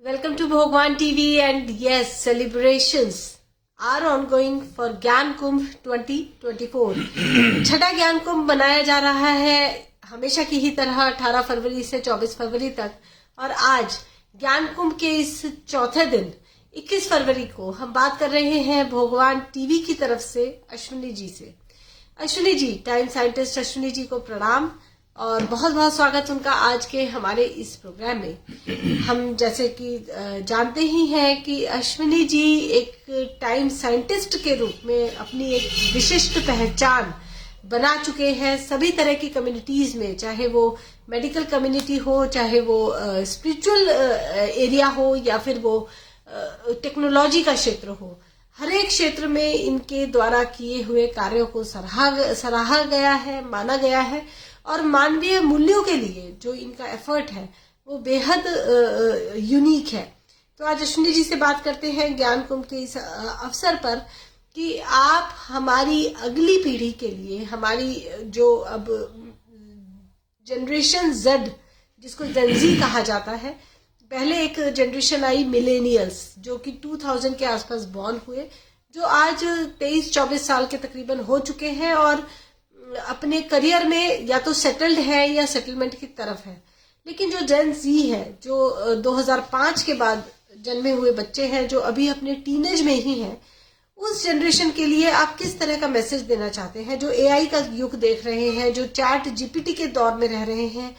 Welcome to Bhagwan TV, and yes, celebrations are ongoing for ज्ञान कुंभ 2024। छठा ज्ञान कुंभ मनाया जा रहा है हमेशा की ही तरह 18 फरवरी से 24 फरवरी तक, और आज ज्ञान कुंभ के इस चौथे दिन 21 फरवरी को हम बात कर रहे हैं भगवान टीवी की तरफ से अश्विनी जी से। अश्विनी जी, टाइम साइंटिस्ट अश्विनी जी को प्रणाम और बहुत बहुत स्वागत उनका आज के हमारे इस प्रोग्राम में। हम जैसे कि जानते ही हैं कि अश्विनी जी एक टाइम साइंटिस्ट के रूप में अपनी एक विशिष्ट पहचान बना चुके हैं सभी तरह की कम्युनिटीज में, चाहे वो मेडिकल कम्युनिटी हो, चाहे वो स्पिरिचुअल एरिया हो, या फिर वो टेक्नोलॉजी का क्षेत्र हो। हर एक क्षेत्र में इनके द्वारा किए हुए कार्यों को सराहा गया है, माना गया है, और मानवीय मूल्यों के लिए जो इनका एफर्ट है वो बेहद यूनिक है। तो आज अश्विनी जी से बात करते हैं ज्ञान कुंभ के इस अवसर पर कि आप हमारी अगली पीढ़ी के लिए, हमारी जो अब जनरेशन जेड जिसको जेनजी कहा जाता है, पहले एक जनरेशन आई मिलेनियल्स जो कि 2000 के आसपास बॉर्न हुए, जो आज 23-24 साल के तकरीबन हो चुके हैं और अपने करियर में या तो सेटल्ड है या सेटलमेंट की तरफ है। लेकिन जो जेन जी है, जो 2005 के बाद जन्मे हुए बच्चे हैं, जो अभी अपने टीनेज में ही हैं, उस जनरेशन के लिए आप किस तरह का मैसेज देना चाहते हैं, जो एआई का युग देख रहे हैं, जो चैट जीपीटी के दौर में रह रहे हैं,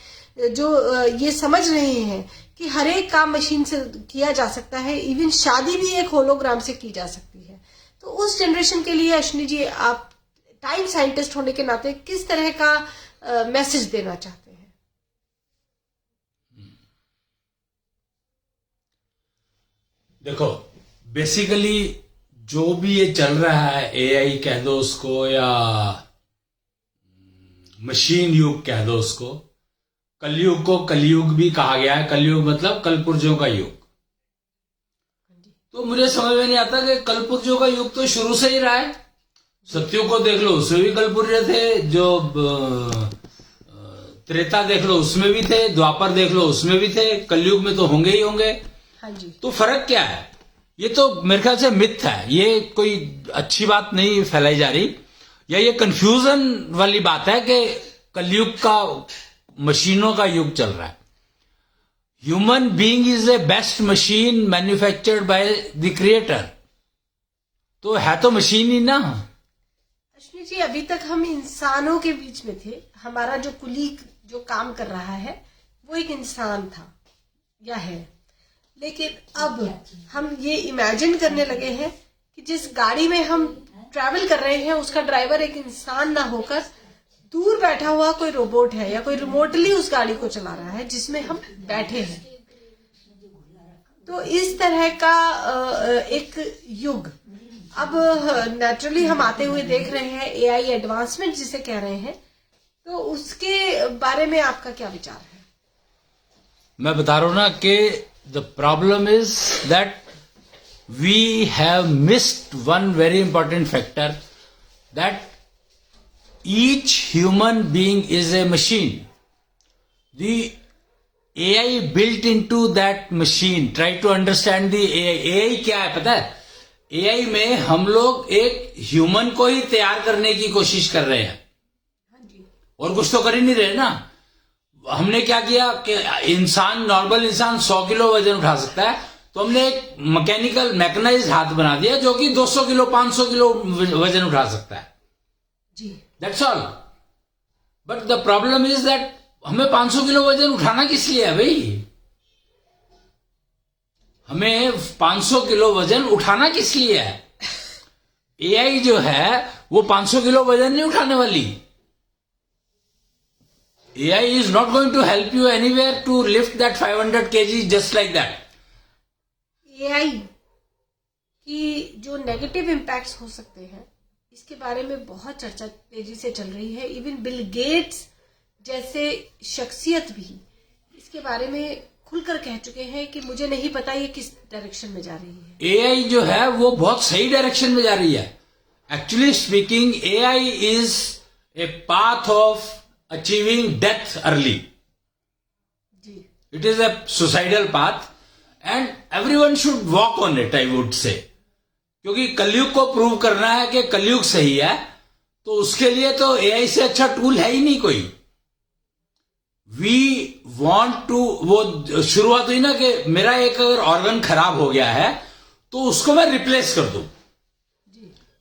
जो ये समझ रहे हैं कि हर एक काम मशीन से किया जा सकता है, इवन शादी भी एक होलोग्राम से की जा सकती है। तो उस जनरेशन के लिए अश्विनी जी, आप टाइम साइंटिस्ट होने के नाते किस तरह का मैसेज देना चाहते हैं? देखो, बेसिकली जो भी ये चल रहा है, एआई कह दो उसको या मशीन युग कह दो उसको, कलयुग को कलयुग भी कहा गया है। कलयुग मतलब कलपुर्जों का युग। तो मुझे समझ में नहीं आता कि कलपुर्जों का युग तो शुरू से ही रहा है। सत्युग को देख लो, उसमें भी कलपुर्ज थे, जो त्रेता देख लो उसमें भी थे, द्वापर देख लो उसमें भी थे, कलयुग में तो होंगे ही होंगे। हाँ जी। तो फर्क क्या है? ये तो मेरे ख्याल से मिथ है, ये कोई अच्छी बात नहीं फैलाई जा रही, या ये कंफ्यूजन वाली बात है कि कलयुग का मशीनों का युग चल रहा है। Human being is A best machine manufactured by the creator. तो है तो मशीन ही ना। अश्विनी जी, अभी तक हम इंसानों के बीच में थे, हमारा जो कुलीग जो काम कर रहा है वो एक इंसान था या है, लेकिन अब हम ये इमेजिन करने लगे हैं कि जिस गाड़ी में हम ट्रैवल कर रहे हैं उसका ड्राइवर एक इंसान ना होकर दूर बैठा हुआ कोई रोबोट है, या कोई रिमोटली उस गाड़ी को चला रहा है जिसमें हम बैठे हैं। तो इस तरह का एक युग अब नेचुरली हम आते हुए देख रहे हैं, एआई एडवांसमेंट जिसे कह रहे हैं। तो उसके बारे में आपका क्या विचार है? मैं बता रहा हूं ना कि the problem is that we have missed one very important factor, that each human being is a machine. The AI built into that machine. Try to understand the AI. AI क्या है पता है? एआई में हम लोग एक human को ही तैयार करने की कोशिश कर रहे हैं, और कुछ तो कर ही नहीं रहे ना। हमने क्या किया कि इंसान, नॉर्मल इंसान 100 किलो वजन उठा सकता है, तो हमने एक मैकेनिकल मैकेनाइज्ड हाथ बना दिया जो कि 200 किलो 500 किलो वजन उठा सकता है जी। That's all. But the problem is that हमें 500 किलो वजन उठाना किस लिए है भाई? हमें 500 किलो वजन उठाना किस लिए है? एआई जो है वो 500 किलो वजन नहीं उठाने वाली। AI is not going to help you anywhere to lift that 500 kg just like that. AI की जो नेगेटिव इम्पैक्ट्स हो सकते हैं, इसके बारे में बहुत चर्चा तेजी से चल रही है। इवन बिल गेट्स जैसे शख्सियत भी इसके बारे में खुलकर कह चुके हैं कि मुझे नहीं पता ये किस डायरेक्शन में जा रही है। एआई जो है वो बहुत सही डायरेक्शन में जा रही है। Actually speaking, AI is a path of achieving death early. It is A suicidal path, and everyone should walk on it, I would say. क्योंकि कलयुग को प्रूव करना है कि कलयुग सही है, तो उसके लिए तो एआई से अच्छा टूल है ही नहीं कोई। वी वॉन्ट टू, वो शुरुआत हुई ना कि मेरा एक अगर ऑर्गन खराब हो गया है तो उसको मैं रिप्लेस कर दूं।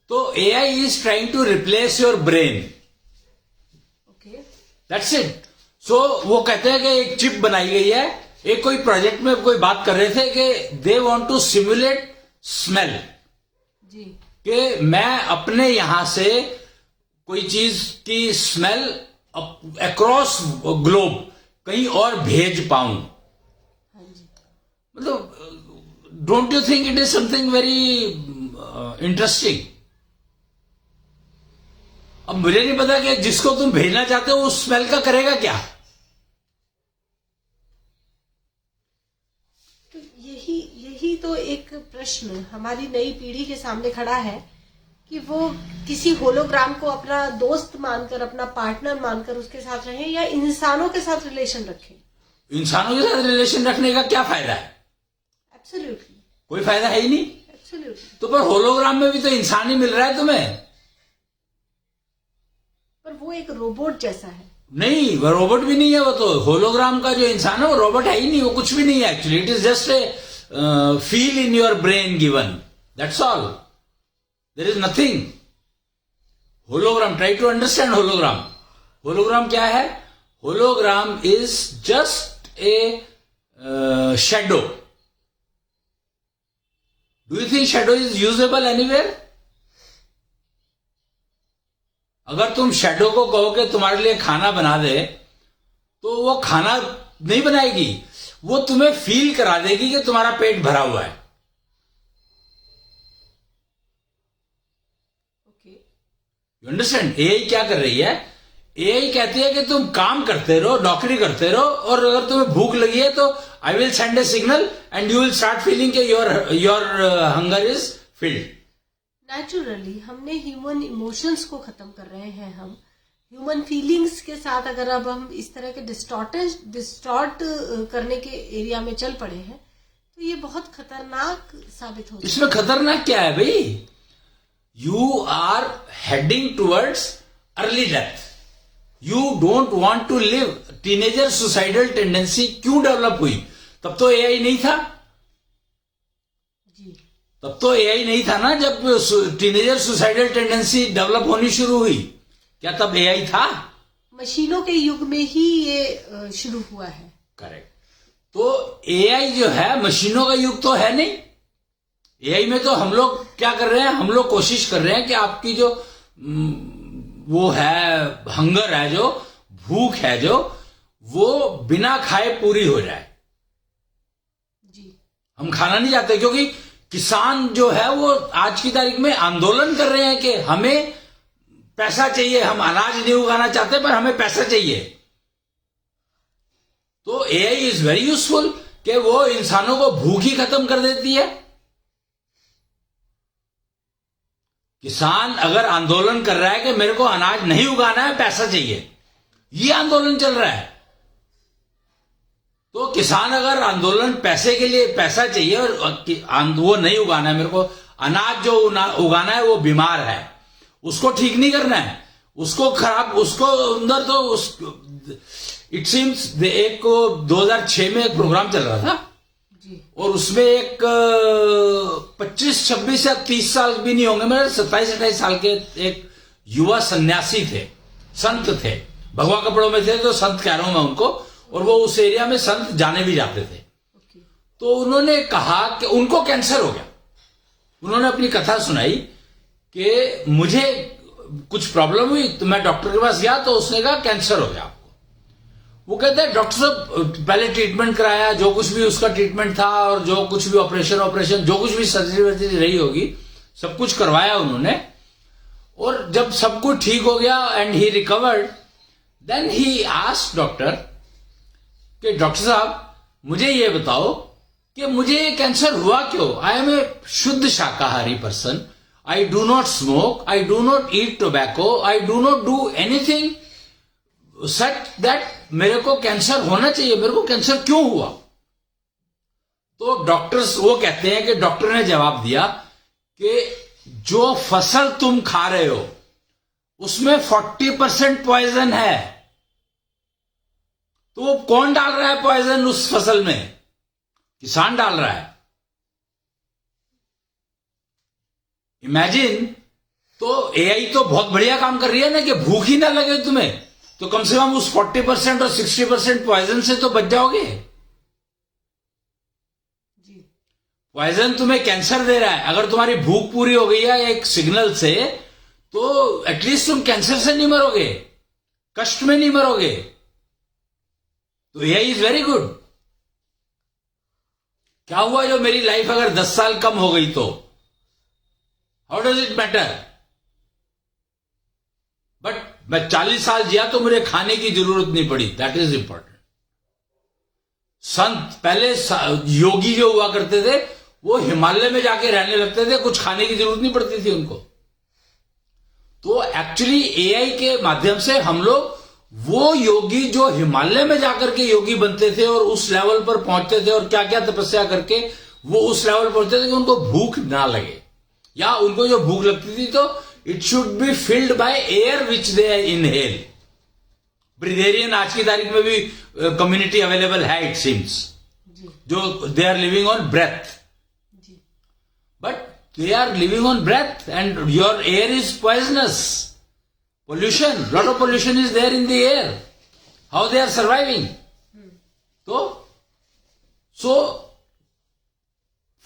तो AI is trying to replace your brain, okay, that's it. So वो कहते हैं कि एक चिप बनाई गई है। एक कोई प्रोजेक्ट में कोई बात कर रहे थे कि they want to simulate smell, जी, कि मैं अपने यहां से कोई चीज की स्मेल अक्रॉस ग्लोब कहीं और भेज पाऊं। हाँ जी, मतलब don't you think it is something very interesting? अब मुझे नहीं पता कि जिसको तुम भेजना चाहते हो उस स्मेल का करेगा क्या। तो यही तो एक प्रश्न हमारी नई पीढ़ी के सामने खड़ा है कि वो किसी होलोग्राम को अपना दोस्त मानकर, अपना पार्टनर मानकर उसके साथ रहें या इंसानों के साथ रिलेशन रखें। इंसानों के साथ रिलेशन रखने का क्या फायदा है? एब्सोल्युटली, कोई फायदा है ही नहीं। एब्सोल्युटली। तो पर होलोग्राम में भी तो इंसान ही मिल रहा है तुम्हें। पर वो एक रोबोट जैसा है। नहीं, वो रोबोट भी नहीं है। वो तो होलोग्राम का जो इंसान है वो रोबोट है ही नहीं, वो कुछ भी नहीं है actually. It is just a feel in your brain given, that's all. There is nothing. Hologram, try to understand hologram. Hologram क्या है? Hologram is just a shadow. Do you think shadow is usable anywhere? अगर तुम shadow को कहो कि तुम्हारे लिए खाना बना दे, तो वो खाना नहीं बनाएगी, वो तुम्हें फील करा देगी कि तुम्हारा पेट भरा हुआ है। Okay, you understand? एआई क्या कर रही है? एआई कहती है कि तुम काम करते रहो, नौकरी करते रहो, और अगर तुम्हें भूख लगी है तो I will send a signal and you will start feeling कि your hunger is filled. Naturally हमने ह्यूमन इमोशंस को खत्म कर रहे हैं। हम ह्यूमन फीलिंग्स के साथ अगर अब हम इस तरह के डिस्टॉर्ट करने के एरिया में चल पड़े हैं तो ये बहुत खतरनाक साबित हो सकता है। इसमें खतरनाक क्या है भाई? You are heading towards early death. You don't want to live. Teenager suicidal tendency क्यों डेवलप हुई? तब तो एआई नहीं था। जी, तब तो एआई नहीं था ना जब टीनेजर सुसाइडल टेंडेंसी डेवलप होनी शुरू हुई। क्या तब एआई था? मशीनों के युग में ही ये शुरू हुआ है। करेक्ट। तो एआई जो है मशीनों का युग तो है नहीं। एआई में तो हम लोग क्या कर रहे हैं? हम लोग कोशिश कर रहे हैं कि आपकी जो वो है हंगर है, जो भूख है, जो वो बिना खाए पूरी हो जाए। जी, हम खाना नहीं चाहते, क्योंकि किसान जो है वो आज की तारीख में आंदोलन कर रहे हैं कि हमें पैसा चाहिए। हम अनाज नहीं उगाना चाहते पर हमें पैसा चाहिए। तो एआई इज वेरी यूजफुल कि वो इंसानों को भूख ही खत्म कर देती है। किसान अगर आंदोलन कर रहा है कि मेरे को अनाज नहीं उगाना है, पैसा चाहिए, ये आंदोलन चल रहा है। तो किसान अगर आंदोलन पैसे के लिए, पैसा चाहिए और वो नहीं उगाना है, मेरे को अनाज जो उगाना है वो बीमार है, उसको ठीक नहीं करना है, उसको खराब, उसको अंदर तो इट सीम्स एक 2006 में एक प्रोग्राम चल रहा था जी, और उसमें एक 25, 26 या 30 साल भी नहीं होंगे, मेरे 27, 28 साल के एक युवा सन्यासी थे, संत थे, भगवा कपड़ों में थे, तो संत कह रहा हूं मैं उनको, और वो उस एरिया में संत जाने भी जाते थे। तो उन्होंने कहा कि उनको कैंसर हो गया। उन्होंने अपनी कथा सुनाई कि मुझे कुछ प्रॉब्लम हुई, तो मैं डॉक्टर के पास गया, तो उसने कहा कैंसर हो गया आपको। वो कहते हैं डॉक्टर साहब पहले ट्रीटमेंट कराया, जो कुछ भी उसका ट्रीटमेंट था और जो कुछ भी ऑपरेशन जो कुछ भी सर्जरी वर्जरी रही होगी, सब कुछ करवाया उन्होंने, और जब सब कुछ ठीक हो गया and he recovered, then he asked doctor कि डॉक्टर साहब मुझे ये बताओ कि मुझे कैंसर हुआ क्यों? आई एम ए शुद्ध शाकाहारी person, I do not smoke, I do not eat tobacco, I do not do anything such that मेरे को कैंसर होना चाहिए, मेरे को कैंसर क्यों हुआ? तो डॉक्टर्स वो कहते हैं कि डॉक्टर ने जवाब दिया कि जो फसल तुम खा रहे हो उसमें 40% पॉइजन है। तो वो कौन डाल रहा है पॉइजन उस फसल में? किसान डाल रहा है। इमेजिन। तो एआई तो बहुत बढ़िया काम कर रही है ना कि भूख ही ना लगे तुम्हें, तो कम से कम उस 40% और 60% पॉइजन से तो बच जाओगे। पॉइजन तुम्हें कैंसर दे रहा है। अगर तुम्हारी भूख पूरी हो गई है एक सिग्नल से, तो एटलीस्ट तुम कैंसर से नहीं मरोगे, कष्ट में नहीं मरोगे। तो एआई इज वेरी गुड। क्या हुआ जो मेरी लाइफ अगर 10 साल कम हो गई तो how does it matter? But मैं 40 साल जिया तो मुझे खाने की जरूरत नहीं पड़ी। That is important. संत पहले योगी जो हुआ करते थे वो हिमालय में जाके रहने लगते थे, कुछ खाने की जरूरत नहीं पड़ती थी उनको। तो एक्चुअली एआई के माध्यम से हम लोग वो योगी जो हिमालय में जाकर के योगी बनते थे और उस लेवल पर पहुंचते थे और क्या क्या तपस्या करके वो उस लेवल पर पहुंचते थे कि उनको भूख ना लगे, या उनको जो भूख लगती थी तो it should be filled by air which they inhale. Breatharian आज की तारीख में भी कम्युनिटी अवेलेबल है इट सीम्स, जो they are living on breath. But they are living on breath and your air is poisonous. Pollution, lot of pollution is there in the air. How they are surviving? So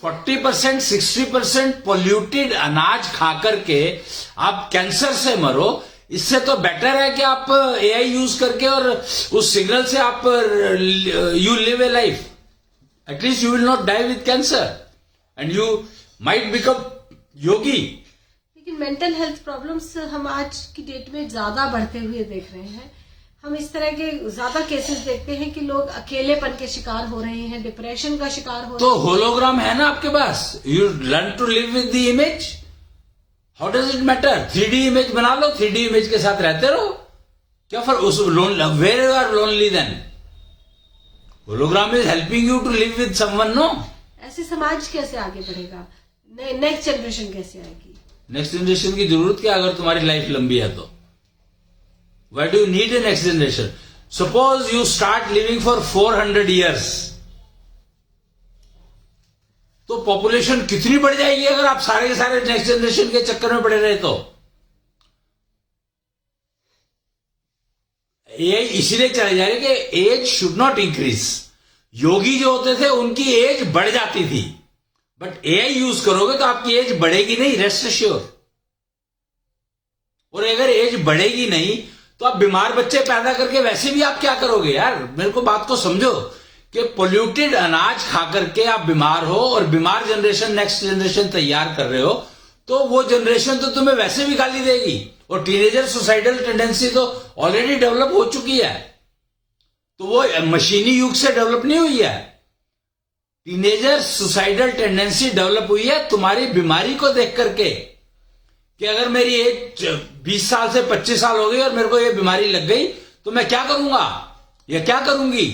40%, 60% polluted अनाज खा करके आप cancer से मरो, इससे तो better है कि आप एआई यूज करके और उस सिग्नल से आप you live a life. At least you will not die with cancer and you might become yogi. लेकिन मेंटल हेल्थ प्रॉब्लम्स हम आज की डेट में ज्यादा बढ़ते हुए देख रहे हैं। हम इस तरह के ज्यादा केसेस देखते हैं कि लोग अकेलेपन के शिकार हो रहे हैं, डिप्रेशन का शिकार हो रहे हैं। तो होलोग्राम है ना आपके पास, you learn to live with the image. How does it matter? 3D image बना लो, 3D इमेज के साथ रहते रहो। क्या फर्क? उस where you are lonely then hologram is helping you to live with someone. No, ऐसे समाज कैसे आगे बढ़ेगा? नेक्स्ट जनरेशन कैसे आएगी? नेक्स्ट जनरेशन की जरूरत क्या अगर तुम्हारी लाइफ लंबी है तो? Why do you need a next generation? Suppose you start living for 400 years, तो पॉपुलेशन कितनी बढ़ जाएगी अगर आप सारे के सारे नेक्स्ट जनरेशन के चक्कर में पड़े रहे तो? ये इसीलिए चले जा रहे कि एज शुड नॉट इंक्रीज। योगी जो होते थे उनकी एज बढ़ जाती थी, बट एआई यूज करोगे तो आपकी एज बढ़ेगी नहीं, रेस्ट एश्योर। और अगर एज बढ़ेगी नहीं तो आप बीमार बच्चे पैदा करके वैसे भी आप क्या करोगे यार? मेरे को बात को समझो कि पोल्यूटेड अनाज खा करके आप बीमार हो और बीमार जनरेशन, नेक्स्ट जनरेशन तैयार कर रहे हो, तो वो जनरेशन तो तुम्हें वैसे भी गाली देगी। और टीनेजर सुसाइडल टेंडेंसी तो ऑलरेडी डेवलप हो चुकी है, तो वो मशीनी युग से डेवलप नहीं हुई है। टीनेजर सुसाइडल टेंडेंसी डेवलप हुई है तुम्हारी बीमारी को देख करके, कि अगर मेरी एज 20 साल से 25 साल हो गई और मेरे को ये बीमारी लग गई तो मैं क्या करूंगा या क्या करूंगी?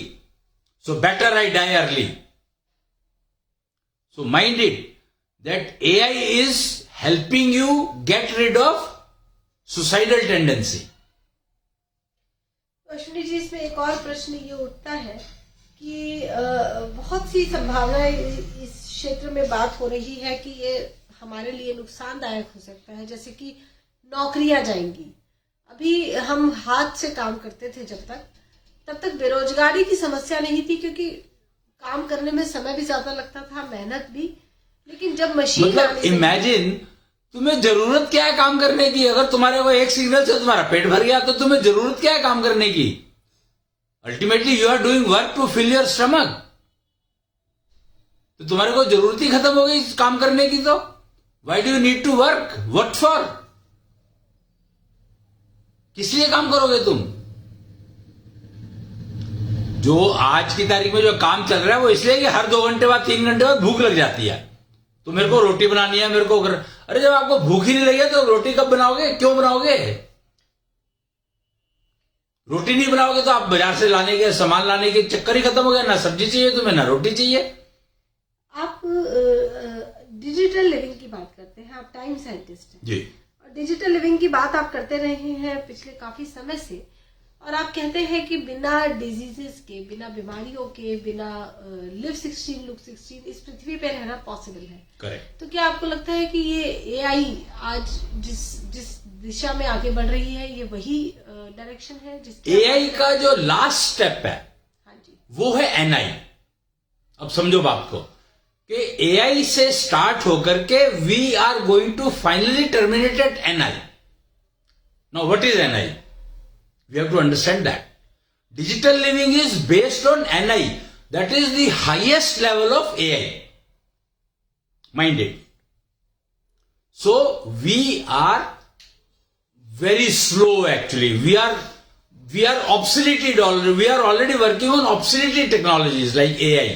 So better I die early. So mind it that AI is helping you get rid of suicidal tendency. Ashwini ji, इसमें एक और प्रश्न ये उठता है कि बहुत सी संभावनाएं इस क्षेत्र में बात हो रही है कि ये हमारे लिए नुकसानदायक हो सकता है, जैसे कि नौकरियां जाएंगी। अभी हम हाथ से काम करते थे तब तक बेरोजगारी की समस्या नहीं थी, क्योंकि काम करने में समय भी ज्यादा लगता था, मेहनत भी। लेकिन जब मशीन मतलब इमेजिन, तुम्हें जरूरत क्या है काम करने की? अगर तुम्हारे को एक सिग्नल से तुम्हारा पेट भर गया तो तुम्हें जरूरत क्या है काम करने की? Ultimately you are doing work to fill your stomach. तो तुम्हारे को जरूरत ही खत्म हो गई काम करने की, तो Why do you need to work? What for? किस लिए काम करोगे तुम? जो आज की तारीख में जो काम चल रहा है वो इसलिए कि हर 2 घंटे बाद 3 घंटे बाद भूख लग जाती है, तो मेरे को रोटी बनानी है, मेरे को अरे जब आपको भूख ही नहीं लगी है तो रोटी कब बनाओगे? क्यों बनाओगे? रोटी नहीं बनाओगे तो आप बाजार से लाने के सामान लाने के चक्कर ही खत्म हो गया। ना सब्जी चाहिए तुम्हें, ना रोटी चाहिए। आप डिजिटल लिविंग की बात करते हैं, आप टाइम साइंटिस्ट हैं जी। और डिजिटल लिविंग की बात आप करते रहे हैं पिछले काफी समय से, और आप कहते हैं कि बिना डिजीजेस के, बिना बीमारियों के, बिना लिव 16 लुक 16 इस पृथ्वी पे रहना पॉसिबल है। करेक्ट। तो क्या आपको लगता है कि ये एआई आज जिस दिशा में आगे बढ़ रही है, ये वही डायरेक्शन है जिसके एआई का जो लास्ट स्टेप है हाँ जी, वो है एनआई। अब समझो बात को कि एआई से स्टार्ट होकर के we are going to finally terminate at NI. Now what is NI? We have to understand that. Digital living is based on NI. That is the highest level of AI. Mind it. So we are very slow actually. We are obsoleted already. We are already working on obsolete technologies like AI.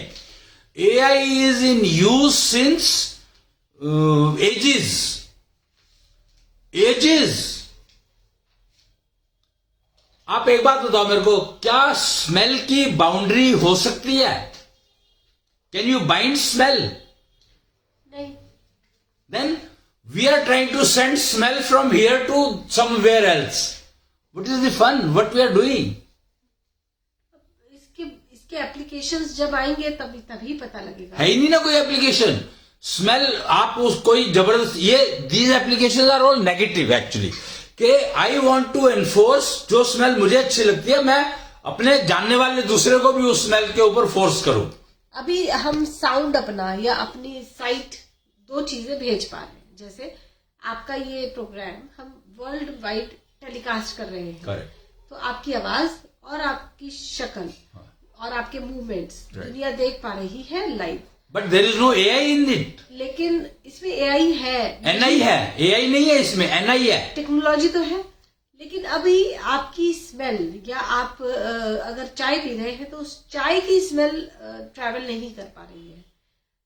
AI is in use since ages. Ages. आप एक बात बताओ मेरे को, क्या smell की boundary हो सकती है? Can you bind smell? नहीं। Then we are trying to send smell from here to somewhere else. What is the fun? What we are doing? इसके एप्लीकेशंस जब आएंगे तभी पता लगेगा। है ही नहीं ना कोई एप्लीकेशन। स्मेल आप उस कोई जबरदस्त, ये these application are all negative actually, कि आई वॉन्ट टू एनफोर्स जो स्मेल मुझे अच्छी लगती है, मैं अपने जानने वाले दूसरे को भी उस स्मेल के ऊपर फोर्स करूं। अभी हम साउंड अपना या अपनी साइट दो चीजें भेज पा रहे हैं, जैसे आपका ये प्रोग्राम हम वर्ल्ड वाइड टेलीकास्ट कर रहे हैं। करेक्ट। तो आपकी आवाज और आपकी शक्ल और आपके मूवमेंट्स दुनिया देख पा रही है live. But there is no AI in it. लेकिन इसमें एआई है, एनआई है, एआई नहीं है इसमें, एनआई है। टेक्नोलॉजी तो है, लेकिन अभी आपकी स्मेल या आप अगर चाय पी रहे हैं तो उस चाय की स्मेल ट्रैवल नहीं कर पा रही है।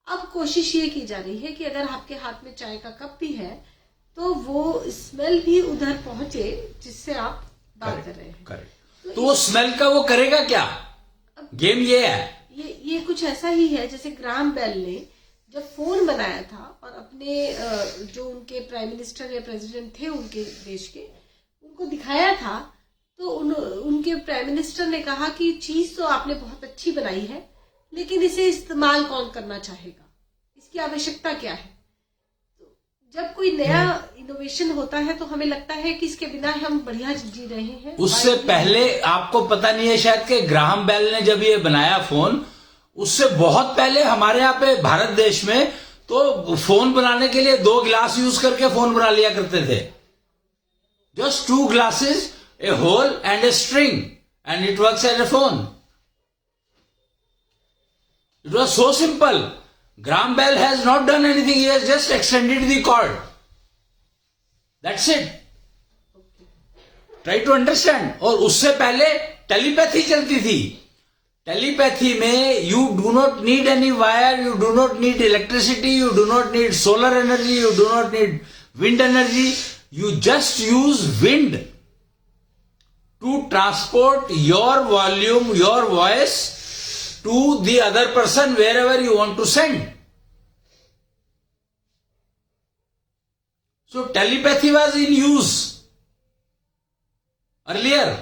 अब कोशिश ये की जा रही है कि अगर आपके हाथ में चाय का कप भी है तो वो स्मेल भी उधर पहुंचे जिससे आप बात कर रहे हैं। करेक्ट। तो वो स्मेल का वो करेगा क्या? गेम ये है। ये कुछ ऐसा ही है जैसे ग्राहम बेल ने जब फोन बनाया था और अपने जो उनके प्राइम मिनिस्टर या प्रेसिडेंट थे उनके देश के, उनको दिखाया था, तो उनके प्राइम मिनिस्टर ने कहा कि चीज तो आपने बहुत अच्छी बनाई है, लेकिन इसे इस्तेमाल कौन करना चाहेगा, इसकी आवश्यकता क्या है। तो जब कोई नया इनोवेशन होता है तो हमें लगता है कि इसके बिना हम बढ़िया जी रहे हैं। उससे पहले आपको पता नहीं है शायद कि ग्राहम बेल ने जब ये बनाया फोन, उससे बहुत पहले हमारे यहाँ पे भारत देश में तो फोन बनाने के लिए 2 गिलास यूज करके फोन बना लिया करते थे। Just 2 glasses, a hole and a string, and it works as a phone. It was so simple. Graham Bell has not done anything, he has just extended the cord. That's it. Try to understand. और उससे पहले telepathy चलती थी। Telepathy में you do not need any wire, you do not need electricity, you do not need solar energy, you do not need wind energy, you just use wind to transport your volume, your voice to the other person wherever you want to send. So telepathy was in use earlier.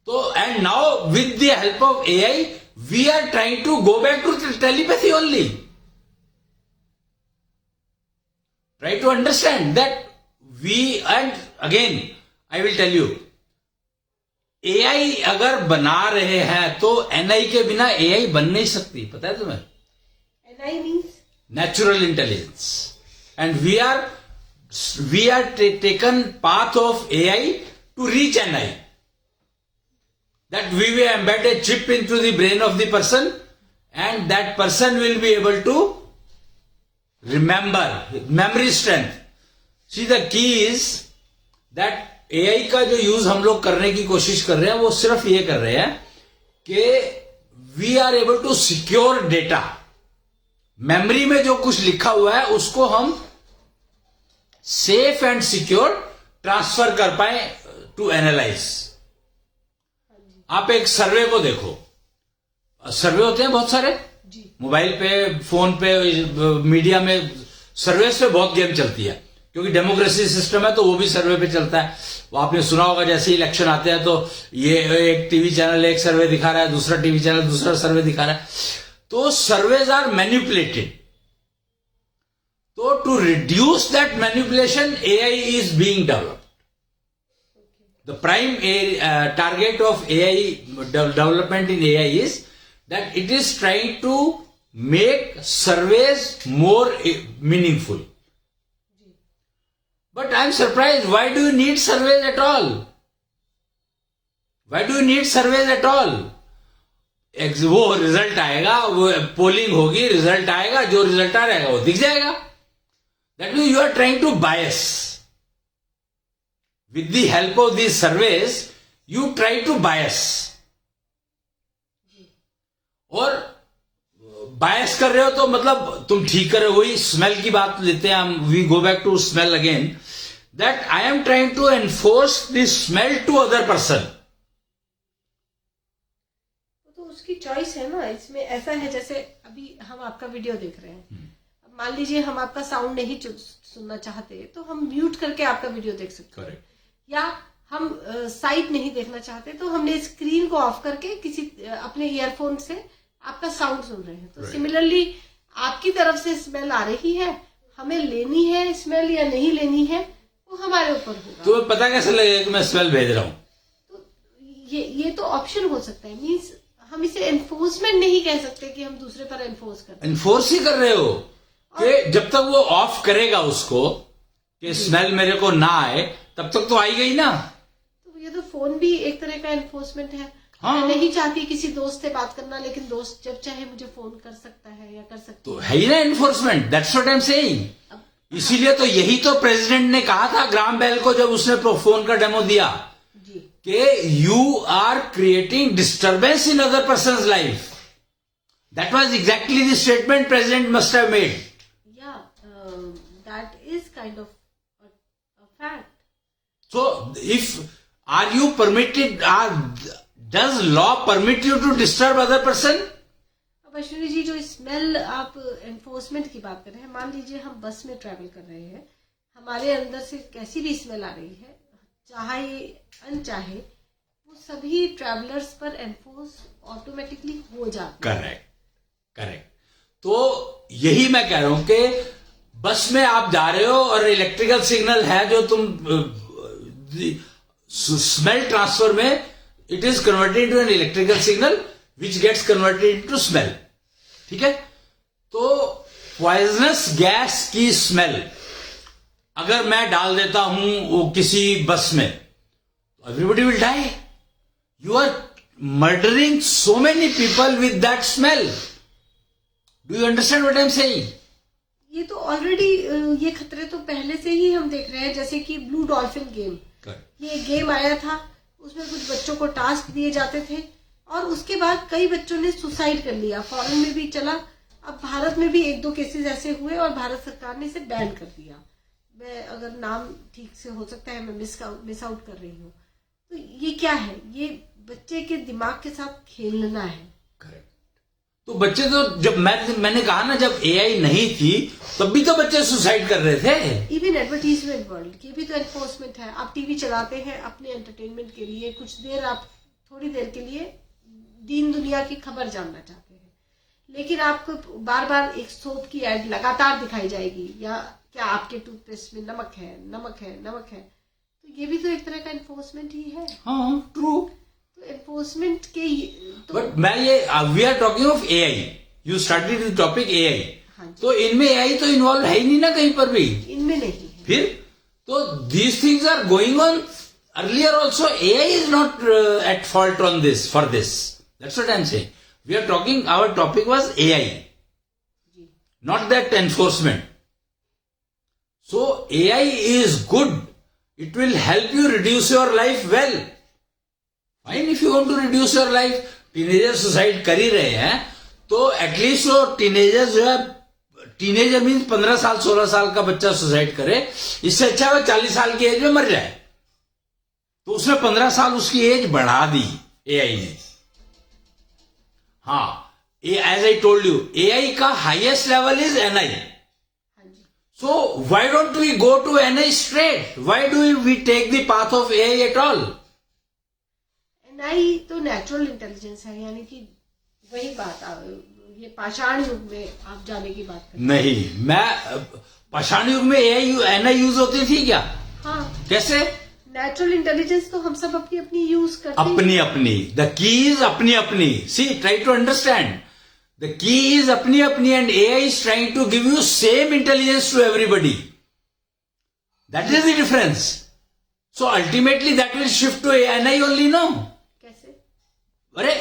So, and now with the help of AI, we are trying to go back to telepathy only. Try to understand that and again, I will tell you, AI अगर बना रहे हैं तो NI के बिना AI बन नहीं सकती, पता है तुम्हें? NI means? Natural intelligence. And we are taken path of AI to reach NI. That we will embed a chip into the brain of the person and that person will be able to remember, memory strength. See, the key is that AI का जो use हम लोग करने की कोशिश कर रहे हैं वो सिर्फ ये कर रहे हैं कि we are able to secure data. Memory में जो कुछ लिखा हुआ है उसको हम सेफ एंड सिक्योर ट्रांसफर कर पाए टू एनालाइज। आप एक सर्वे को देखो, सर्वे होते हैं बहुत सारे, मोबाइल पे, फोन पे, मीडिया में सर्वेस पे बहुत गेम चलती है, क्योंकि डेमोक्रेसी सिस्टम है तो वो भी सर्वे पे चलता है। वो आपने सुना होगा, जैसे इलेक्शन आते हैं तो ये एक टीवी चैनल एक सर्वे दिखा रहा है, दूसरा टीवी चैनल दूसरा सर्वे दिखा रहा है, तो सर्वेज आर मैनिपुलेटेड। तो to reduce that manipulation AI is being developed. The prime target of AI development in AI is that it is trying to make surveys more meaningful. But I am surprised. Why do you need surveys at all? Why do you need surveys at all? वो result आएगा, वो polling होगी, result आएगा, जो result आ रहेगा वो दिख जाएगा. That means you are trying to bias. With the help of these surveys, you try to bias. और बायस कर रहे हो तो मतलब तुम ठीक कर रहे हो. वही स्मेल की बात लेते हैं हम. We go back to smell again. That I am trying to enforce the smell to other person. तो उसकी चॉइस है ना. इसमें ऐसा है जैसे अभी हम आपका वीडियो देख रहे हैं. मान लीजिए हम आपका साउंड नहीं सुनना चाहते तो हम म्यूट करके आपका वीडियो देख सकते हैं. या हम साइट नहीं देखना चाहते तो हमने स्क्रीन को ऑफ करके किसी अपने ईयरफोन से आपका साउंड सुन रहे हैं. तो सिमिलरली आपकी तरफ से स्मेल आ रही है, हमें लेनी है स्मेल या नहीं लेनी है वो हमारे ऊपर होगा. तो पता कैसे लगेगा कि मैं स्मेल भेज रहा हूं? तो ये तो ऑप्शन हो सकता है. मीन्स हम इसे एनफोर्समेंट नहीं कह सकते कि हम दूसरे पर एनफोर्स करते हैं. एनफोर्स ही कर रहे हो कि जब तक वो ऑफ करेगा उसको कि स्मेल मेरे को ना आए तब तक तो आई गई ना. तो ये तो फोन भी एक तरह का एनफोर्समेंट है. हाँ. मैं नहीं चाहती किसी दोस्त से बात करना, लेकिन दोस्त जब चाहे मुझे फोन कर सकता है या कर सकती तो है ही ना enforcement. That's what I am saying. इसीलिए तो यही तो प्रेसिडेंट ने कहा था ग्राहम बेल को जब उसने फोन का डेमो दिया कि you are creating disturbance in other persons life. That was exactly the statement president must have made. या that is kind of a fact. So, are you permitted, does law permit you to disturb other person? अब अश्विनी जी जो smell आप enforcement की बात कर रहे हैं, मान लीजिए हम बस में ट्रैवल कर रहे हैं, हमारे अंदर से कैसी भी स्मेल आ रही है, चाहे अनचाहे, वो सभी ट्रैवलर्स पर एनफोर्स ऑटोमेटिकली हो जाता है. करेक्ट. तो यही मैं कह रहा हूं कि बस में आप जा रहे हो और इलेक्ट्रिकल सिग्नल है जो तुम स्मेल ट्रांसफर में it is converted to an electrical signal which gets converted to smell. ठीक है. तो पॉइजनस गैस की स्मेल अगर मैं डाल देता हूं वो किसी बस में, everybody will die. You are murdering so many people with that smell. Do you understand what I am saying? ये तो ऑलरेडी ये खतरे तो पहले से ही हम देख रहे हैं. जैसे कि ब्लू डॉल्फिन गेम, ये गेम आया था, उसमें कुछ बच्चों को टास्क दिए जाते थे और उसके बाद कई बच्चों ने सुसाइड कर लिया. फॉरेन में भी चला, अब भारत में भी 1-2 केसेस ऐसे हुए और भारत सरकार ने इसे बैन कर दिया. मैं अगर नाम ठीक से हो सकता है मैं मिस आउट कर रही हूँ. तो ये क्या है? ये बच्चे के दिमाग के साथ खेलना है. करेक्ट. तो बच्चे तो जब मैंने कहा ना जब एआई नहीं थी तब भी तो बच्चे सुसाइड कर रहे थे. इवन एडवर्टीजमेंट वर्ल्ड ये भी तो एनफोर्समेंट है. आप टीवी चलाते हैं अपने एंटरटेनमेंट के लिए, कुछ देर आप थोड़ी देर के लिए दीन दुनिया की खबर जानना चाहते हैं, लेकिन आपको बार बार एक सोप की एड लगातार दिखाई जाएगी, या क्या आपके टूथपेस्ट में नमक है. तो ये भी तो एक तरह का एनफोर्समेंट ही है. हाँ, ट्रू. तो एनफोर्समेंट के बट मैं ये we are talking of AI. You started the topic AI. तो इनमें एआई तो इन्वॉल्व है ही नहीं ना कहीं पर भी. इनमें नहीं है. फिर तो these things are going on earlier also. AI is not at fault on this for this. That's what I am saying. We are talking, our topic was AI, not that enforcement. So AI is good. It will help you reduce your life well. Fine, if you want to reduce your life. Teenager suicide कर ही रहे हैं तो at least वो teenager जो है, teenager means 15 साल 16 साल का बच्चा सुसाइड करे, इससे अच्छा वो 40 साल की एज में मर जाए. तो उसने 15 साल उसकी एज बढ़ा दी एआई ने. हाँ, as I told you, AI का highest level is NI. हाँ जी. So why don't we go to NI straight? Why do we take the path of AI at all? NI तो नेचुरल इंटेलिजेंस है, यानी कि वही बात ये पाषाण युग में आप जाने की बात कर. नहीं, मैं पाषाण युग में AI NI यूज होती थी क्या? हाँ. कैसे? नेचुरल इंटेलिजेंस तो हम सब अपनी अपनी यूज करते हैं. अपनी अपनी. द की इज अपनी अपनी. See, try to understand. The key is अपनी अपनी and AI is trying to give you same intelligence to everybody. That is the difference. So ultimately that will shift to NI only, no? कैसे? अरे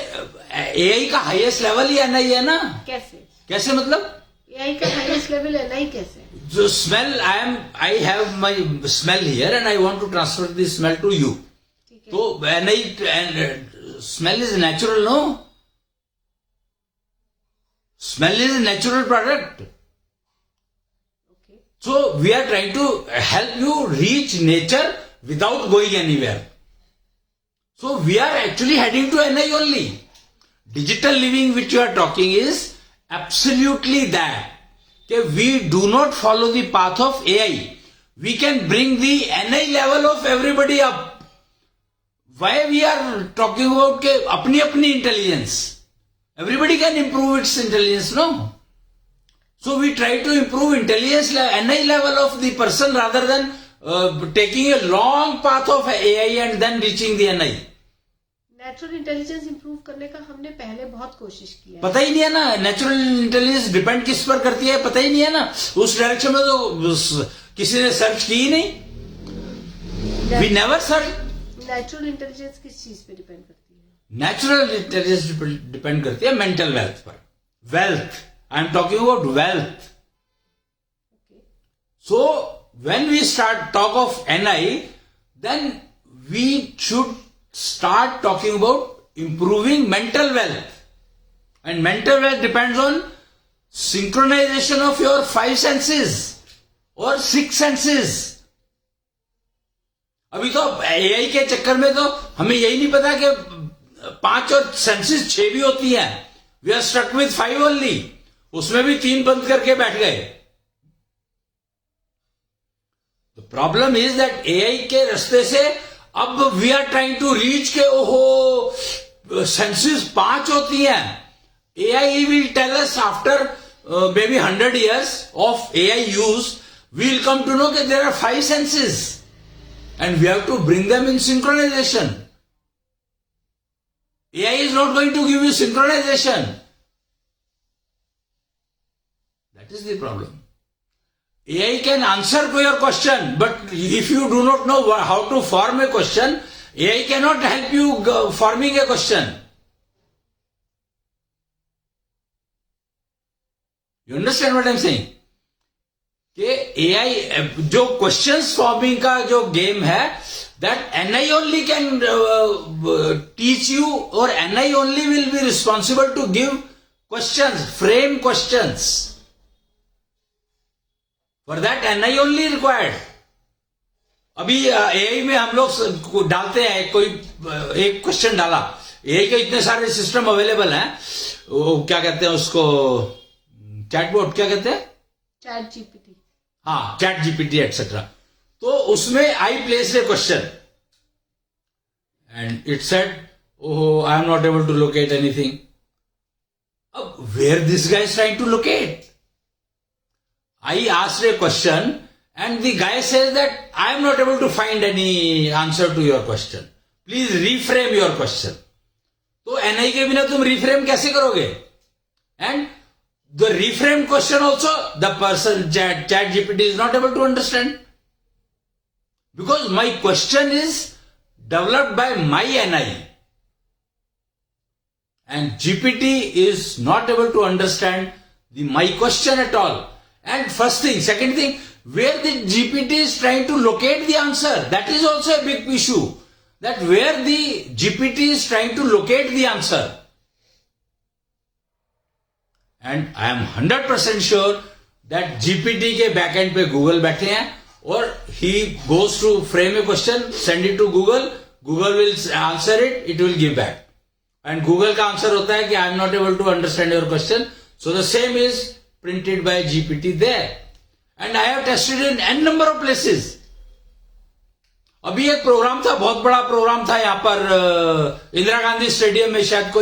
AI का highest level ही NI है ना. कैसे? कैसे मतलब? AI का हाईएस्ट लेवल NI कैसे? So smell, I have my smell here and I want to transfer the smell to you. ठीक है. So NI and smell is natural, no? Smell is a natural product. Okay. So we are trying to help you reach nature without going anywhere. So we are actually heading to NI only. Digital living which you are talking is absolutely that. Okay, we do not follow the path of AI. We can bring the NI level of everybody up. Why we are talking about के अपनी अपनी intelligence? Everybody can improve its intelligence, no? So we try to improve intelligence NI level of the person rather than taking a long path of AI and then reaching the NI. Natural intelligence improve करने का हमने पहले बहुत कोशिश किया. पता ही नहीं है ना नेचुरल इंटेलिजेंस डिपेंड किस पर करती है, पता ही नहीं है ना. उस डायरेक्शन में तो किसी ने सर्च की ही नहीं. We never search. Natural intelligence किस चीज पे डिपेंड करती है? नेचुरल इंटेलिजेंस डिपेंड करती है मेंटल वेल्थ पर. Wealth, I am talking about wealth. So when we start talk of NI, then we should start talking about improving mental wealth. And mental wealth depends on synchronization of your 5 senses or 6 senses. अभी तो AI के चक्कर में तो हमें यही नहीं पता कि 5 और सेंसेस 6 भी होती हैं. We are stuck with 5 only. उसमें भी 3 बंद करके बैठ गए. The problem is that AI के रास्ते से अब we are trying to reach के ओहो सेंसेस 5 होती हैं. AI will tell us after maybe 100 years of AI use, we will come to know that there are 5 senses and we have to bring them in synchronization. AI is not going to give you synchronization. That is the problem. AI can answer to your question, but if you do not know how to form a question, AI cannot help you forming a question. You understand what I am saying? कि AI जो questions forming का जो game है, that NI only can teach you, or NI only will be responsible to give questions, frame questions. For that NI only required. अभी AI में हम लोग डालते हैं, कोई एक क्वेश्चन डाला, AI के इतने सारे सिस्टम अवेलेबल हैं, वो क्या कहते हैं उसको, चैटबॉट क्या कहते हैं, चैट जीपीटी. हाँ, चैट जीपीटी एक्सेट्रा. तो उसमें I place a question and it said oh I am not able to locate anything. अब where this guy is trying to locate? I asked a question and the guy says that I am not able to find any answer to your question. Please reframe your question. तो NI के बिना तुम reframe कैसे करोगे? And the reframe question also the person chat GPT is not able to understand. Because my question is developed by my NI. And GPT is not able to understand my question at all. And first thing, second thing, where the GPT is trying to locate the answer, that is also a big issue. That where the GPT is trying to locate the answer. And I am 100% sure that GPT के backend पे Google बैठे हैं, और he goes to frame a question, send it to Google, Google will answer it, it will give back. And Google का answer होता है कि I am not able to understand your question, so the same is printed by GPT there, and I have tested in a number of places. अभी एक programme था, बहुत बड़ा programme था यहाँ पर इंदिरा गांधी स्टेडियम में, शायद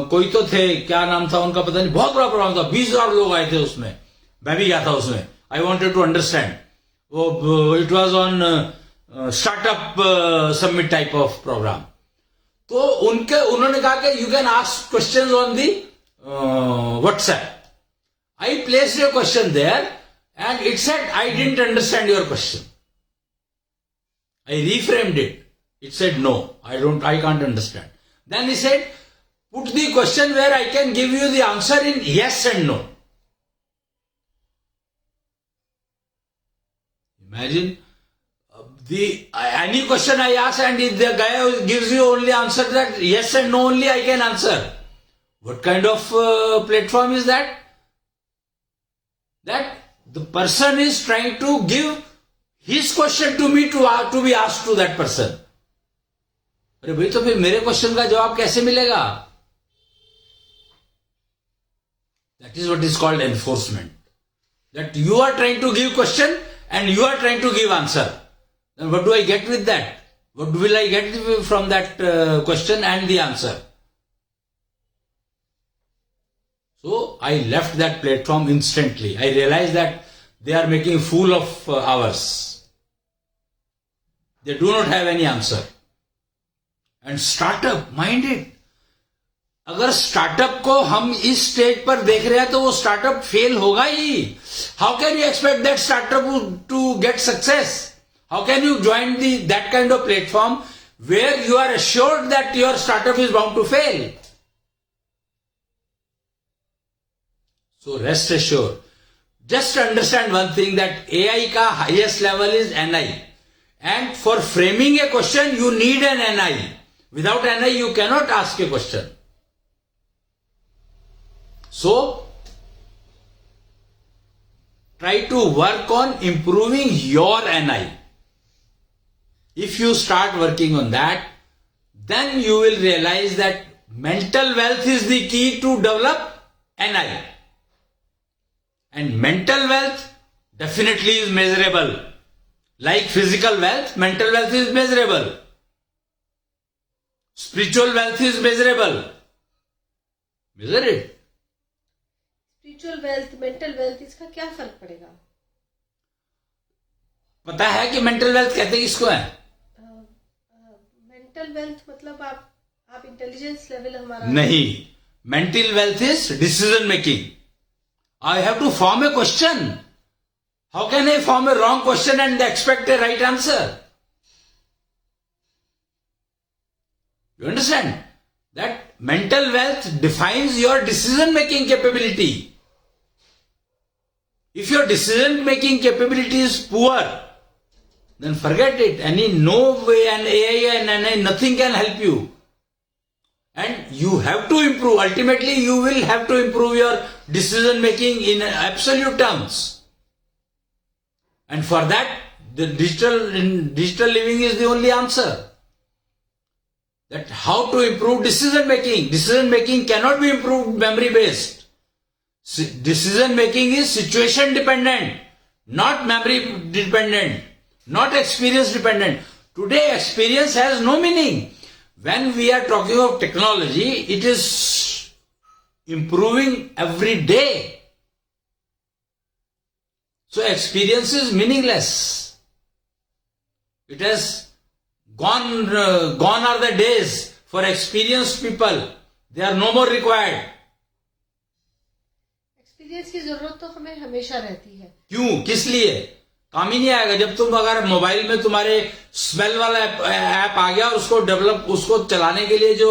कोई तो थे, क्या नाम था उनका पता नहीं, बहुत बड़ा प्रोग्राम था, 20,000 लोग आए थे उसमें, मैं भी गया था उसमें. I wanted to understand. वो it was on startup summit type of program. तो उन्होंने कहा कि you can ask questions on the WhatsApp. I placed your question there and it said I didn't understand your question. I reframed it. It said no, I can't understand. Then he said, put the question where I can give you the answer in yes and no. Imagine any question I ask and if the guy gives you only answer that yes and no only I can answer. What kind of platform is that? That the person is trying to give his question to me to be asked to that person. अरे भाई, तो फिर मेरे question का जवाब कैसे मिलेगा? That is what is called enforcement. That you are trying to give question and you are trying to give answer. Then what do I get with that? What will I get from that question and the answer? So I left that platform instantly. I realized that they are making a fool of ours. They do not have any answer. And startup, mind it. अगर startup को हम इस stage पर देख रहे हैं तो वो स्टार्टअप फेल होगा ही. How can you expect that startup to get success? How can you join that kind of platform where you are assured that your startup is bound to fail? So rest assured. Just understand one thing, that AI का highest level is NI. And for framing a question, you need an NI. Without NI, you cannot ask a question. So, try to work on improving your NI. If you start working on that, then you will realize that mental wealth is the key to develop NI. And mental wealth definitely is measurable. Like physical wealth, mental wealth is measurable. Spiritual wealth is measurable. Measure it. Spiritual wealth, mental wealth, इसका क्या फर्क पड़ेगा? पता है कि mental wealth कहते किसको है? मेंटल वेल्थ मतलब आप इंटेलिजेंस लेवल हमारा नहीं. Mental wealth is decision making. I have to form a question. How can I form a wrong question and expect a right answer? You understand? That mental wealth defines your decision making capability. If your decision making capability is poor, then forget it. No way, and AI and nothing can help you. And you have to improve. Ultimately, you will have to improve your decision making in absolute terms. And for that, the digital living is the only answer. That how to improve decision making. Decision making cannot be improved memory based. Decision making is situation dependent, not memory dependent, not experience dependent. Today, experience has no meaning. When we are talking of technology, it is improving every day. So experience is meaningless. It has gone are the days for experienced people. They are no more required. Experience की जरूरत तो हमें हमेशा रहती है. क्यों? किस लिए? काम ही नहीं आएगा. जब तुम अगर मोबाइल में तुम्हारे स्मेल वाला ऐप आ गया और उसको चलाने के लिए जो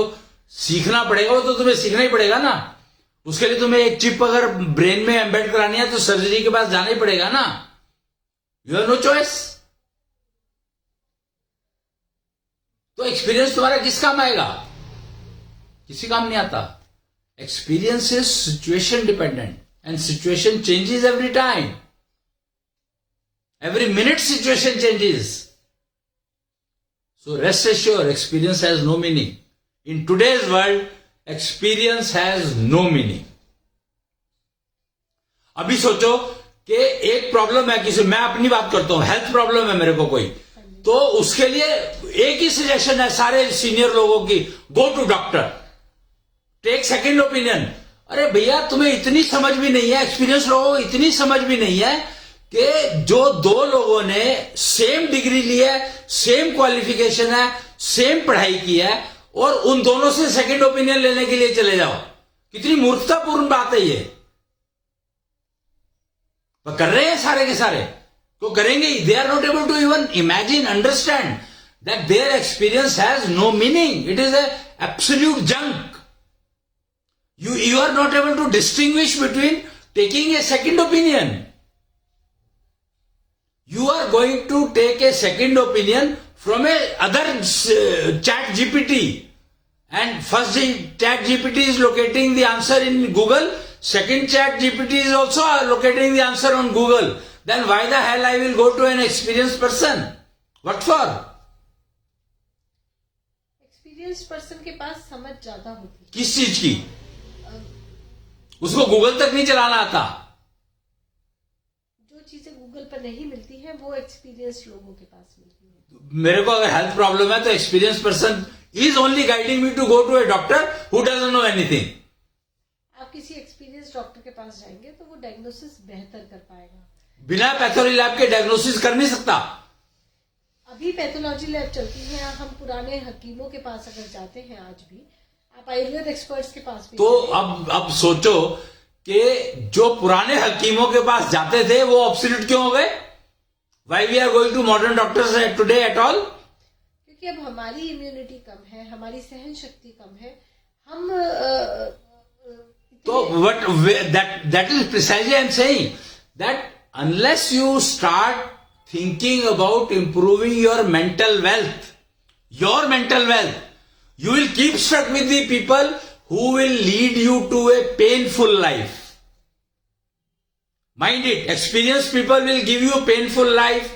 सीखना पड़ेगा वो तो तुम्हें सीखना ही पड़ेगा ना. उसके लिए तुम्हें एक चिप अगर ब्रेन में एम्बेड करानी है तो सर्जरी के पास जाना ही पड़ेगा ना. You have no choice. तो एक्सपीरियंस तुम्हारा किस काम आएगा? किसी काम नहीं आता. Experience is situation dependent and situation changes every time. Every minute situation changes. So rest assured, experience has no meaning. In today's world, experience has no meaning. अभी सोचो कि एक प्रॉब्लम है किसी, मैं अपनी बात करता हूं, हेल्थ प्रॉब्लम है मेरे को कोई, तो उसके लिए एक ही सजेशन है सारे सीनियर लोगों की, go to doctor, take second opinion. अरे भैया तुम्हें इतनी समझ भी नहीं है, एक्सपीरियंस लोगों को इतनी समझ भी नहीं है कि जो दो लोगों ने सेम डिग्री ली है, सेम क्वालिफिकेशन है, सेम पढ़ाई की है, और उन दोनों से सेकंड ओपिनियन लेने के लिए चले जाओ. कितनी मूर्खतापूर्ण बात है ये. वो कर रहे हैं सारे के सारे, तो करेंगे. They are not able to even imagine, understand that their experience has no meaning. It is a absolute junk. You are not able to distinguish between taking a second opinion. You are going to take a second opinion from a other chat GPT, and first chat GPT is locating the answer in Google, second chat GPT is also locating the answer on Google. Then why the hell I will go to an experienced person? What for? Experience person के पास समझ ज्यादा होती है. किस चीज की? उसको Google तक नहीं चलाना आता. जो चीजें गूगल पर नहीं मिलती हैं वो एक्सपीरियंस लोगों के पास मिलती है. मेरे को अगर हेल्थ प्रॉब्लम है तो experience person is only guiding me to go to a doctor who doesn't know anything. आप किसी एक्सपीरियंस डॉक्टर के पास जाएंगे तो वो डायग्नोसिस बेहतर कर पाएगा. बिना पैथोलॉजी लैब के डायग्नोसिस कर नहीं सकता. अभी पैथोलॉजी लैब चलती है. हम पुराने हकीमों के पास अगर जाते हैं आज भी, आप आयुर्वेद एक्सपर्ट्स के पास भी, तो अब सोचो कि जो पुराने हकीमों के पास जाते थे वो ऑब्सोल्यूट क्यों हो गए? Why we are going to modern doctors today at all? क्योंकि अब हमारी इम्यूनिटी कम है, हमारी सहन शक्ति कम है. हम तो what that is precisely I am saying that unless you start thinking about improving your mental wealth, you will keep stuck with the people who will lead you to a painful life. Mind it, experienced people will give you a painful life.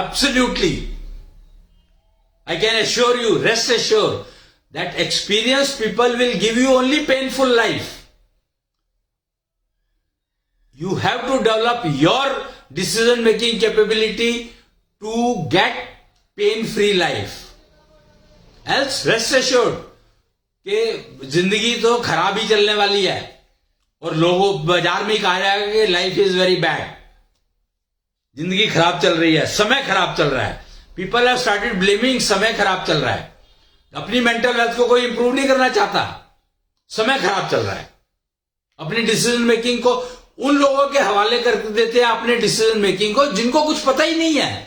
Absolutely. I can assure you, rest assured, that experienced people will give you only painful life. You have to develop your decision making capability to get pain-free life. Else, rest assured कि जिंदगी तो खराब ही चलने वाली है, और लोगों बाजार में कहा जाएगा कि लाइफ इज वेरी बैड, जिंदगी खराब चल रही है, समय खराब चल रहा है. पीपल हैव स्टार्टेड ब्लेमिंग, समय खराब चल रहा है. अपनी मेंटल हेल्थ को कोई इंप्रूव नहीं करना चाहता, समय खराब चल रहा है. अपनी डिसीजन मेकिंग को उन लोगों के हवाले कर देते हैं, अपने डिसीजन मेकिंग को, जिनको कुछ पता ही नहीं है.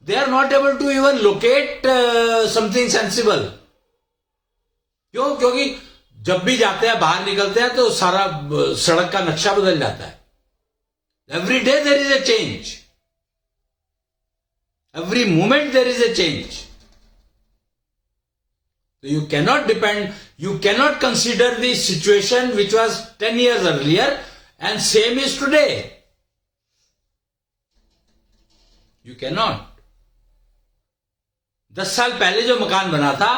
They are not able to even locate something sensible. क्यों? क्योंकि जब भी जाते हैं, बाहर निकलते हैं, तो सारा सड़क का नक्शा बदल जाता है. Every day there is a change. Every moment there is a change. So you cannot depend, you cannot consider the situation which was 10 years earlier and same is today. You cannot. 10 साल पहले जो मकान बना था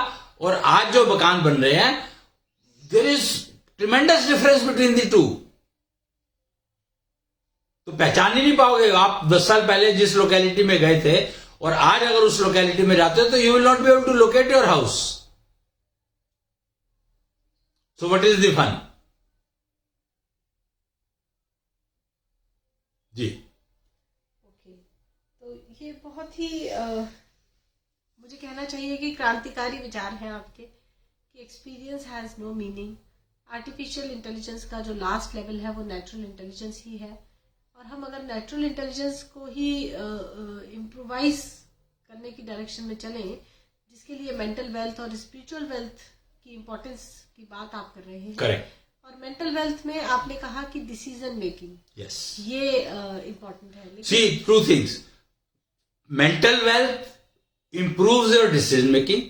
और आज जो मकान बन रहे हैं, there is tremendous difference between the two. तो पहचान ही नहीं पाओगे आप 10 साल पहले जिस लोकेलिटी में गए थे और आज अगर उस लोकेलिटी में जाते हो तो you will not be able to locate your house. So what is the fun? जी ओके, तो ये बहुत ही मुझे कहना चाहिए कि क्रांतिकारी विचार हैं आपके, कि experience has no meaning. Artificial intelligence का जो लास्ट लेवल है वो नेचुरल इंटेलिजेंस ही है, और हम अगर नेचुरल इंटेलिजेंस को ही इम्प्रोवाइज करने की डायरेक्शन में चलें, जिसके लिए मेंटल वेल्थ और स्पिरिचुअल वेल्थ की इम्पोर्टेंस की बात आप कर रहे हैं. करेक्ट. और मेंटल वेल्थ में आपने कहा कि डिसीजन मेकिंग, यस, ये इम्पोर्टेंट है. See two things. Mental wealth improves your decision making,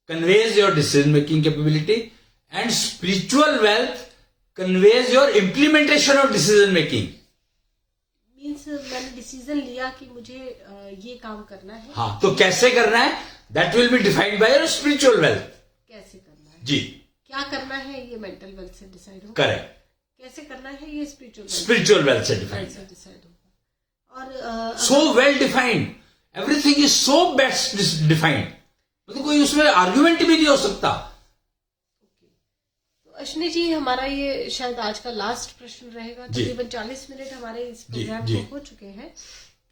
conveys your decision making capability, and spiritual wealth conveys your implementation of decision making. Means मैंने decision लिया कि मुझे ये काम करना है. हाँ, तो कैसे करना है? That will be defined by your spiritual wealth. कैसे करना है? जी, क्या करना है ये मेंटल वेल्थ से डिसाइड होगा, करेक्ट। कैसे करना है ये स्पिरिचुअल वेल्थ से डिफाइंड, डिसाइड होगा। और so well defined, everything is so best defined, मतलब कोई उसमें आर्ग्यूमेंट भी नहीं हो सकता। तो अश्विनी जी, हमारा ये शायद आज का लास्ट प्रश्न रहेगा। जी। तकरीबन 40 मिनट हमारे इस जी, प्रोग्राम जी। को हो चुके हैं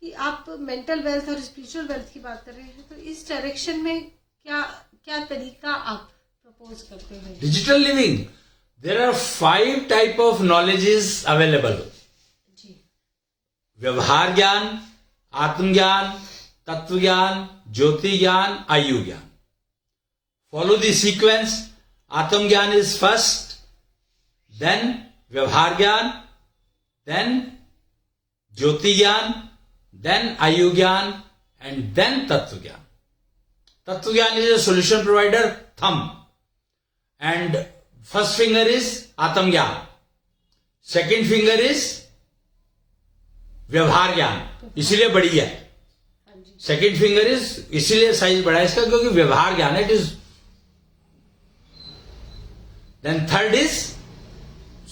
कि आप मेंटल वेल्थ और स्पिरिचुअल वेल्थ की बात कर रहे हैं, तो इस डायरेक्शन में क्या क्या तरीका आप प्रपोज करते हैं? Digital living, there are 5 type of knowledges available. जी, व्यवहार ज्ञान, आत्मज्ञान, तत्व ज्ञान, ज्योति ज्ञान, आयु ज्ञान। Follow the sequence. आत्मज्ञान इज फर्स्ट, देन व्यवहार ज्ञान, देन ज्योति ज्ञान, देन आयु ज्ञान, एंड देन तत्व ज्ञान। तत्व ज्ञान is a solution provider, thumb, and first finger is आत्म ज्ञान, second finger is व्यवहार ज्ञान, इसीलिए बड़ी है। हाँ जी, सेकेंड फिंगर इज, इसीलिए साइज बड़ा है इसका क्योंकि व्यवहार ज्ञान है, it is. Then third is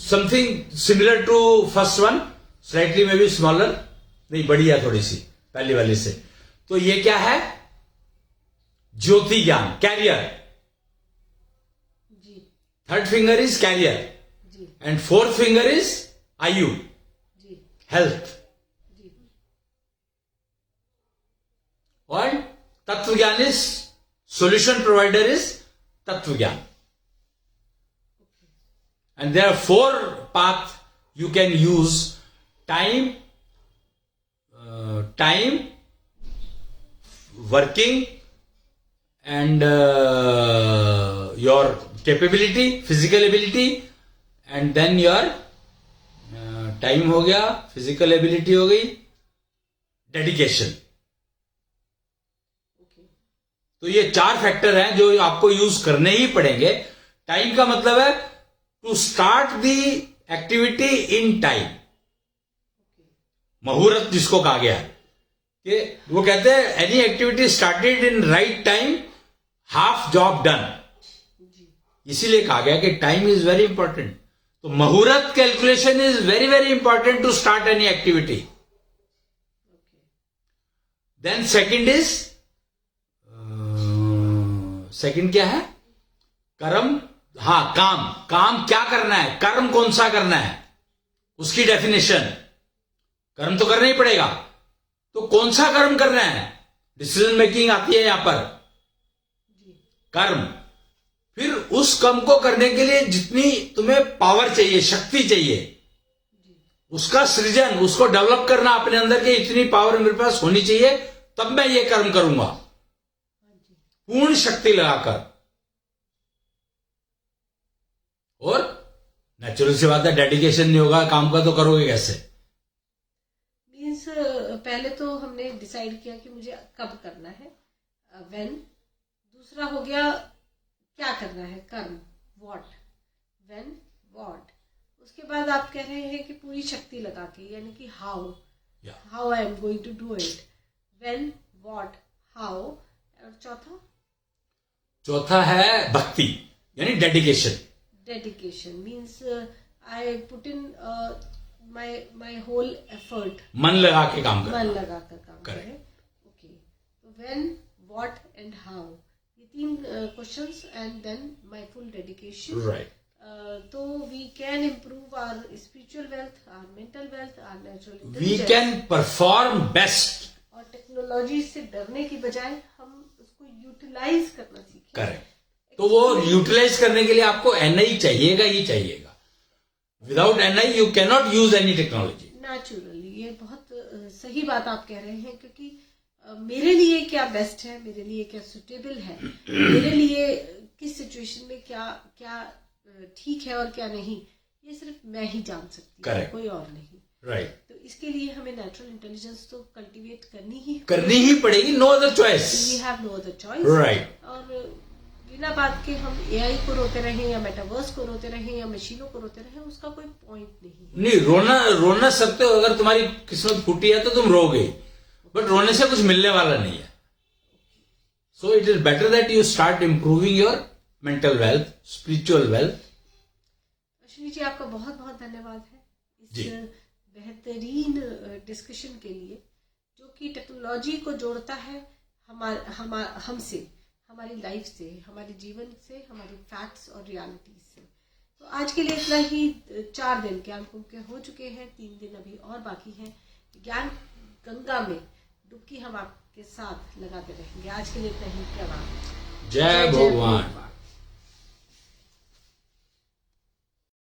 something similar to first one, slightly may be smaller, नहीं बड़ी है थोड़ी सी पहली वाली से। तो ये क्या है? ज्योति ज्ञान, कैरियर। जी, थर्ड फिंगर इज कैरियर, जी, एंड फोर्थ फिंगर इज आयु, जी, हेल्थ। जी, और तत्व ज्ञान इज solution provider is तत्व ज्ञान। And there are 4 paths you can use: time, working, and your capability, physical ability, and then your time हो गया, physical ability हो गई, dedication। तो ये 4 फैक्टर हैं जो आपको यूज करने ही पड़ेंगे। टाइम का मतलब है to start the activity in time, मुहूर्त जिसको कहा गया है कि वो कहते हैं any activity started in right time, half job done. इसीलिए कहा गया कि टाइम इज वेरी इंपॉर्टेंट। तो मुहूर्त calculation is very very important to start any activity. Then second is, second क्या है? कर्म। हाँ, काम क्या करना है, कर्म कौन सा करना है, उसकी डेफिनेशन। कर्म तो करना ही पड़ेगा, तो कौन सा कर्म करना है, डिसीजन मेकिंग आती है यहां पर। कर्म, फिर उस कर्म को करने के लिए जितनी तुम्हें पावर चाहिए, शक्ति चाहिए, उसका सृजन, उसको डेवलप करना अपने अंदर के, इतनी पावर मेरे पास होनी चाहिए तब मैं ये कर्म करूंगा, पूर्ण शक्ति लगाकर। और नेचुरल सी बात है, डेडिकेशन नहीं होगा काम का तो करोगे कैसे? मीन्स पहले तो हमने डिसाइड किया कि मुझे कब करना है, व्हेन। दूसरा हो गया क्या करना है, कर्म, व्हाट, व्हेन, व्हाट। उसके बाद आप कह रहे हैं कि पूरी शक्ति लगा के, यानी कि how I am going to do it, when, what, how. और चौथा है भक्ति, यानी dedication. Dedication means I put in my whole effort, मन लगा के काम करना, मन लगा कर काम करें। ओके, तो व्हेन, व्हाट एंड हाउ, ये 3 questions, and then my full dedication. Right. तो we can improve our spiritual wealth, our mental wealth, our natural we intelligence, can perform best. और टेक्नोलॉजी से डरने की बजाय हम उसको यूटिलाइज करना सीखें। करेक्ट। तो वो यूटिलाइज करने के लिए आपको एनआई चाहिएगा ही चाहिएगा। Without NI you can not use any technology. Naturally, ये बहुत सही बात आप कह रहे हैं, क्योंकि मेरे लिए क्या बेस्ट है, मेरे लिए क्या सुटेबल है, मेरे लिए किस सिचुएशन में क्या क्या ठीक है और क्या नहीं, ये सिर्फ मैं ही जान सकती हूँ, कोई और नहीं। राइट। तो इसके लिए हमें नेचुरल इंटेलिजेंस तो कल्टीवेट करनी ही पड़ेगी, no other choice. We have no other choice. Right. और बिना बात के हम एआई को रोते रहें या मेटावर्स को रोते रहें या मशीनों को रोते रहें, उसका कोई पॉइंट नहीं। रोना सकते हो, अगर तुम्हारी किस्मत फूटी है तो तुम रोगे, बट रोने से कुछ मिलने वाला नहीं है। So it is better that you start improving your mental wealth, spiritual wealth. Ashwini ji, आपका बहुत बहुत धन्यवाद है जी। इस बेहतरीन डिस्कशन के लिए, जो कि टेक्नोलॉजी को जोड़ता है हमसे, हमारी लाइफ से, हमारे जीवन से, हमारे फैक्ट्स और रियलिटीज से। तो आज के लिए इतना ही। 4 दिन ज्ञान कुंभ के हो चुके हैं, 3 दिन अभी और बाकी हैं। ज्ञान गंगा में डुबकी हम आपके साथ लगाते रहेंगे। आज के लिए इतना ही। प्रणाम। जय भगवान।